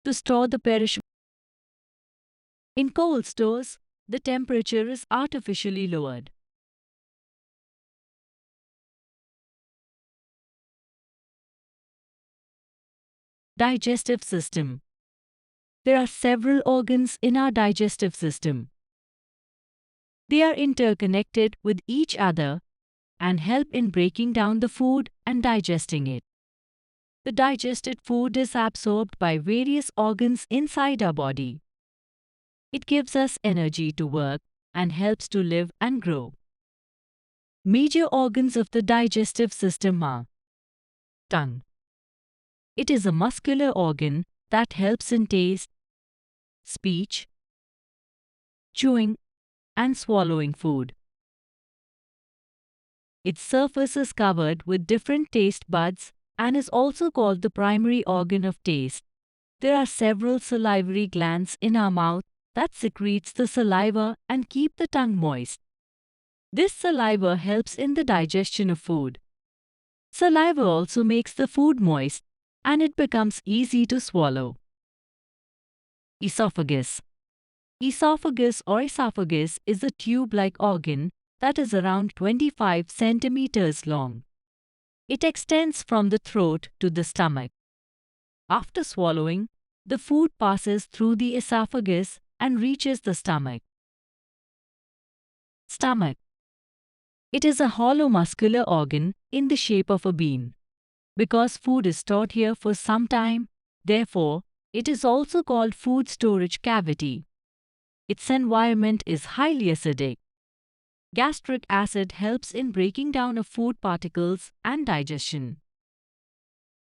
To store the perishable. In cold stores, the temperature is artificially lowered. Digestive system. There are several organs in our digestive system. They are interconnected with each other and help in breaking down the food and digesting it. The digested food is absorbed by various organs inside our body. It gives us energy to work and helps to live and grow. Major organs of the digestive system are tongue. It is a muscular organ that helps in taste, speech, chewing, and swallowing food. Its surface is covered with different taste buds and is also called the primary organ of taste. There are several salivary glands in our mouth that secretes the saliva and keep the tongue moist. This saliva helps in the digestion of food. Saliva also makes the food moist and it becomes easy to swallow. Esophagus. Esophagus or esophagus is a tube-like organ that is around 25 centimeters long. It extends from the throat to the stomach. After swallowing, the food passes through the esophagus and reaches the stomach. Stomach. It is a hollow muscular organ in the shape of a bean. Because food is stored here for some time, therefore, it is also called food storage cavity. Its environment is highly acidic. Gastric acid helps in breaking down of food particles and digestion.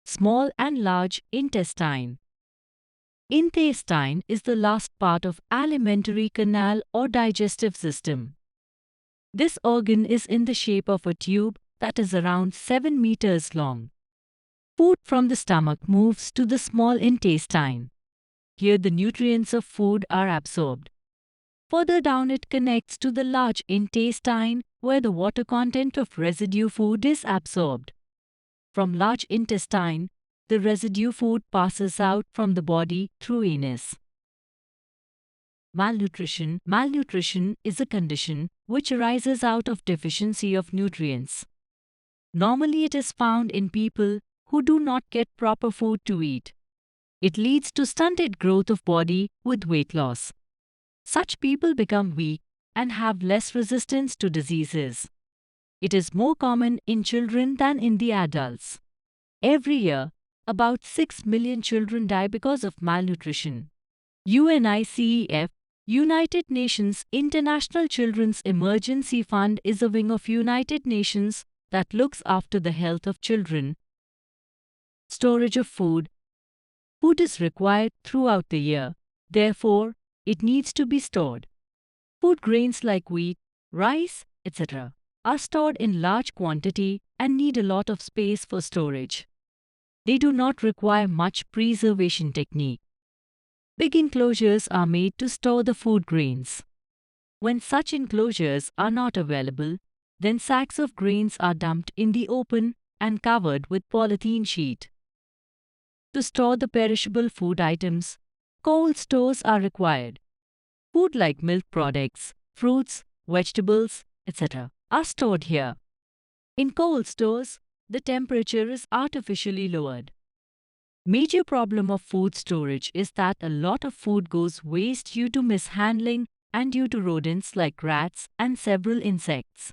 Small and large intestine. Intestine is the last part of alimentary canal or digestive system. This organ is in the shape of a tube that is around 7 meters long. Food from the stomach moves to the small intestine. Here the nutrients of food are absorbed. Further down it connects to the large intestine where the water content of residue food is absorbed. From large intestine, the residue food passes out from the body through anus. Malnutrition. Malnutrition is a condition which arises out of deficiency of nutrients. Normally it is found in people who do not get proper food to eat. It leads to stunted growth of body with weight loss. Such people become weak and have less resistance to diseases. It is more common in children than in the adults. Every year, about 6 million children die because of malnutrition. UNICEF, United Nations International Children's Emergency Fund is a wing of United Nations that looks after the health of children. Storage of food. Food is required throughout the year. Therefore, it needs to be stored. Food grains like wheat, rice, etc. are stored in large quantity and need a lot of space for storage. They do not require much preservation technique. Big enclosures are made to store the food grains. When such enclosures are not available, then sacks of grains are dumped in the open and covered with polythene sheet. To store the perishable food items, cold stores are required. Food like milk products, fruits, vegetables, etc. are stored here. In cold stores, the temperature is artificially lowered. Major problem of food storage is that a lot of food goes waste due to mishandling and due to rodents like rats and several insects.